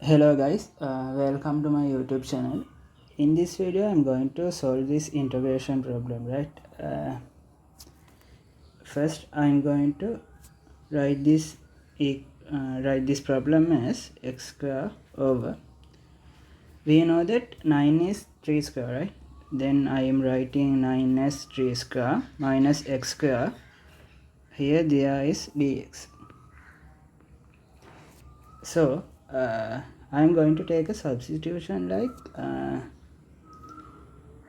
Hello guys, welcome to my YouTube channel. In this video I'm going to solve this integration problem, right? First I'm going to write this problem as x square over, we know that 9 is 3 square, right? Then I am writing 9 as 3 square minus x square. Here there is dx. So I'm going to take a substitution like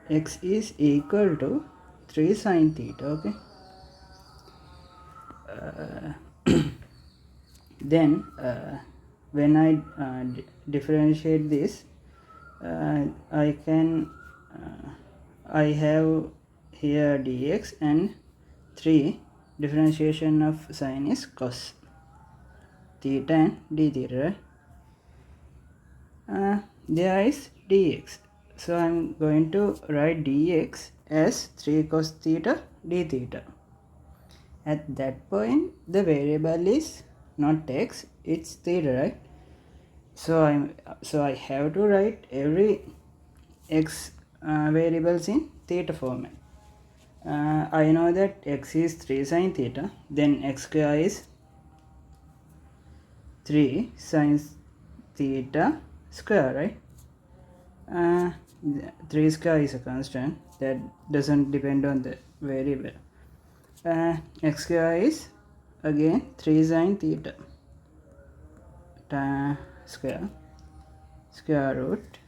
x is equal to 3 sine theta, okay? Then when I differentiate this, I have here dx and 3 differentiation of sine is cos theta and d theta, right? There is dx, so I'm going to write dx as 3 cos theta d theta. At that point the variable is not x, it's theta, right? So I have to write every x variables in theta format. I know that x is 3 sine theta, then x square is 3 sine theta square, right? 3 square is a constant that doesn't depend on the variable. X square is again 3 sine theta square root,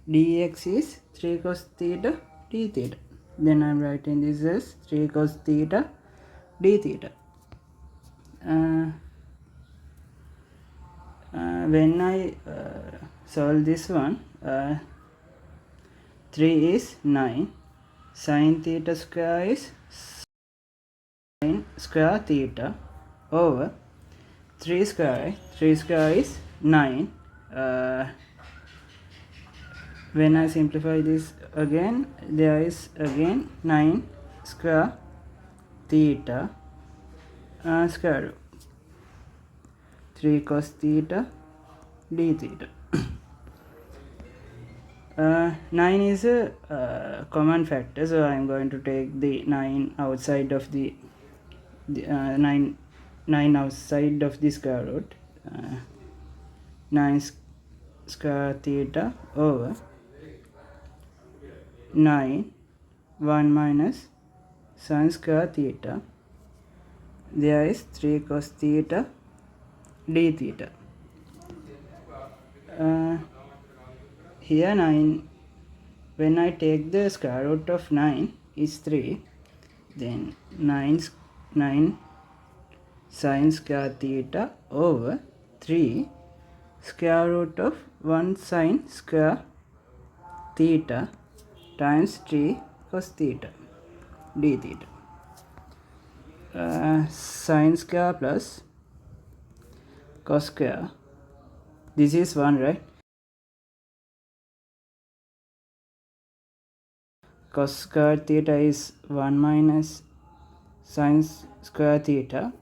dx is 3 cos theta d theta. Then I'm writing this as 3 cos theta d theta. When I solve this one, 3 is 9, sine theta square is sine square theta over 3 square, right? 3 square is 9. When I simplify this again, there is again 9 square theta square root 3 cos theta d theta. 9 is a common factor, so I am going to take the 9 outside of the 9 outside of the square root. 9 square theta over 9 1 minus sin square theta. There is 3 cos theta d theta. Here 9, when I take the square root of 9 is 3, then 9 sin square theta over 3 square root of 1 sin square theta times 3 cos theta d theta. Sin square plus cos square, this is 1, right? Cos square theta is 1 minus sin square theta.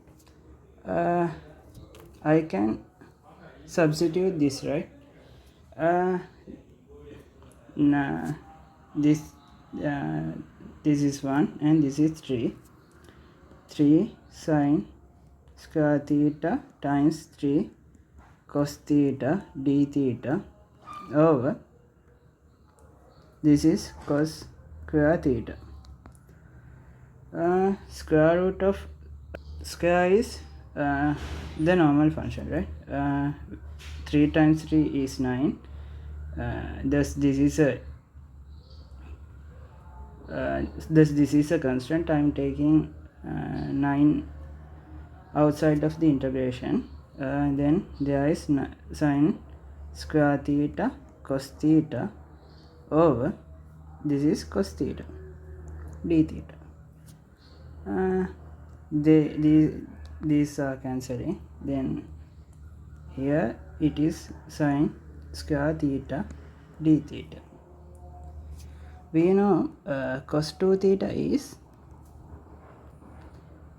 I can substitute this, right? This is 1 and this is 3 sin square theta times 3 cos theta d theta over this is cos square theta. Square root of square is the normal function, right? 3 times 3 is 9. Thus this is a constant. I am taking 9 outside of the integration. Then there is sin square theta cos theta over this is cos theta d theta. These are cancelling. Then here it is sin square theta d theta. We know cos 2 theta is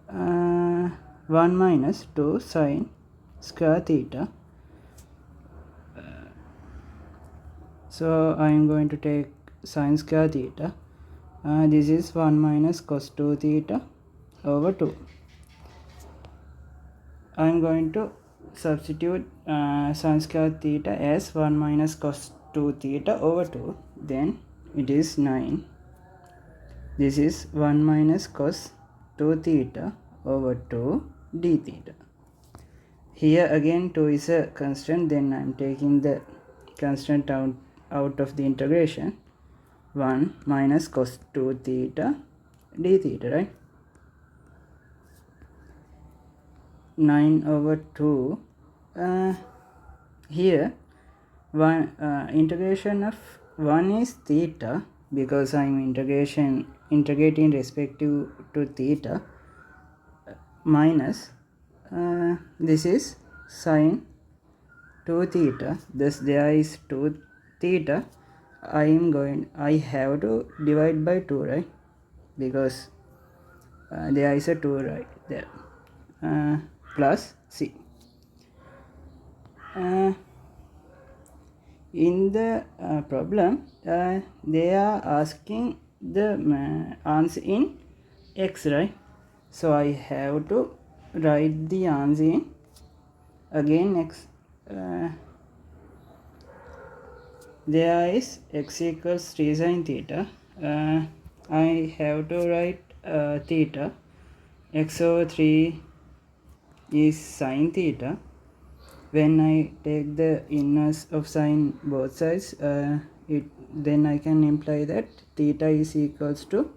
1 minus 2 sin square theta So I am going to take sine square theta. This is 1 minus cos 2 theta over 2. I am going to substitute sine square theta as 1 minus cos 2 theta over 2. Then it is 9. This is 1 minus cos 2 theta over 2 d theta. Here again 2 is a constant, then I am taking the constant out of the integration. 1 minus cos 2 theta d theta, right? 9 over 2. Here integration of 1 is theta, because I am integrating respective to theta, minus this is sine 2 theta, thus there is 2 theta. I have to divide by 2, right? Because there is a 2 right there. Plus c. In the problem, they are asking the answer in x, right? So I have to write the answer in again x. There is x equals 3 sine theta. I have to write theta. X over 3 is sine theta. When I take the inverse of sine both sides, then I can imply that theta is equals to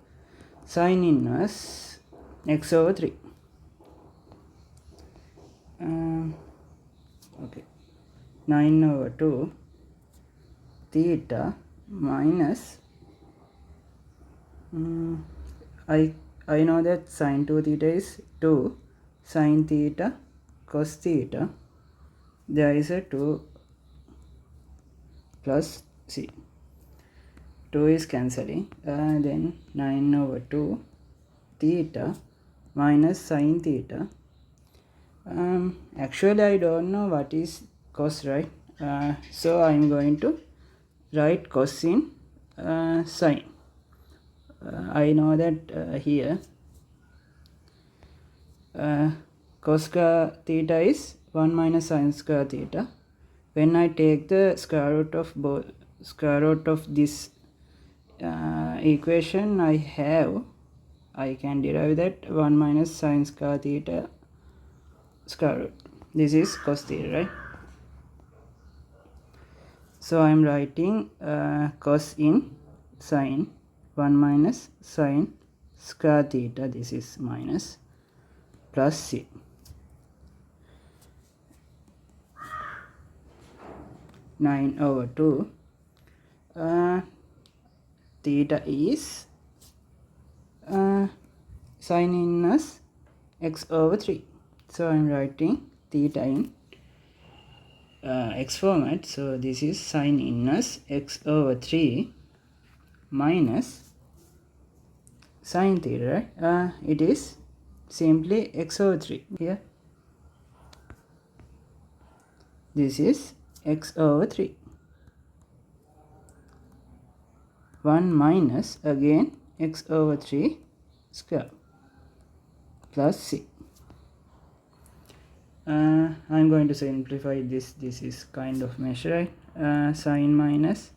sine inverse x over 3. Okay, 9 over 2 theta minus I know that sine 2 theta is 2 sine theta cos theta. There is a 2 plus c. 2 is cancelling. Then 9 over 2 theta minus sine theta. Actually I don't know what is cos, right? So I am going to write cos in sine. I know that here cos square theta is 1 minus sine square theta. When I take the square root of this equation, I can derive that 1 minus sine square theta square root. This is cos theta, right? So I am writing cos in sine 1 minus sine square theta. This is minus plus c. Nine over 2 theta is sine inverse x over 3. So I am writing theta in x format. So this is sine inverse x over 3 minus sine theta, right? It is simply x over 3 here. This is x over 3. 1 minus again x over 3 square plus c. I am going to simplify this. This is kind of measure, right? Sine minus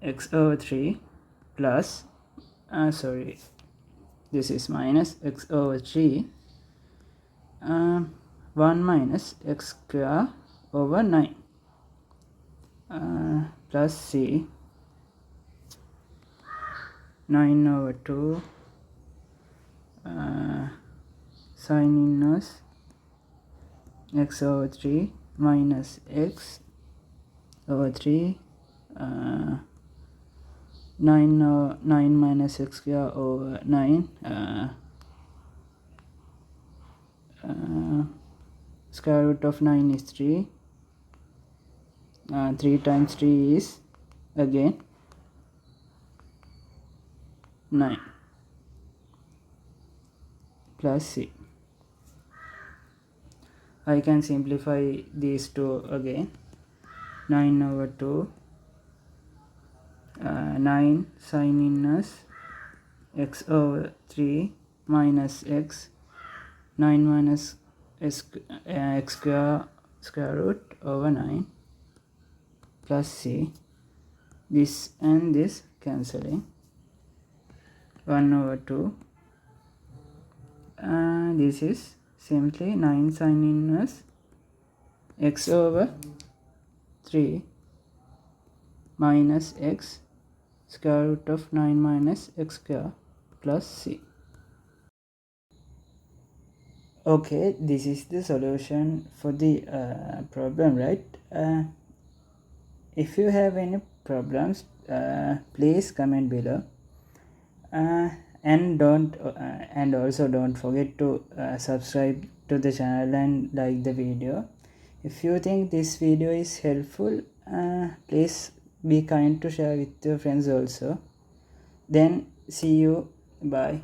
x over 3 plus this is minus x over 3 1 minus x square over 9 plus c. 9 over 2 sine inverse x over 3 minus x over 3 9 minus x square over 9 square root of 9 is 3. 3 times 3 is again 9 plus c. I can simplify these two again. 9 over 2 9 sin inverse x over 3 minus x, 9 minus x square root over 9 plus c, this and this cancelling, 1 over 2, and this is simply 9 sin inverse x over 3 minus x square root of 9 minus x square plus c. Okay, this is the solution for the problem, right? If you have any problems, please comment below, and also don't forget to subscribe to the channel and like the video. If you think this video is helpful, please be kind to share with your friends also. Then see you, bye.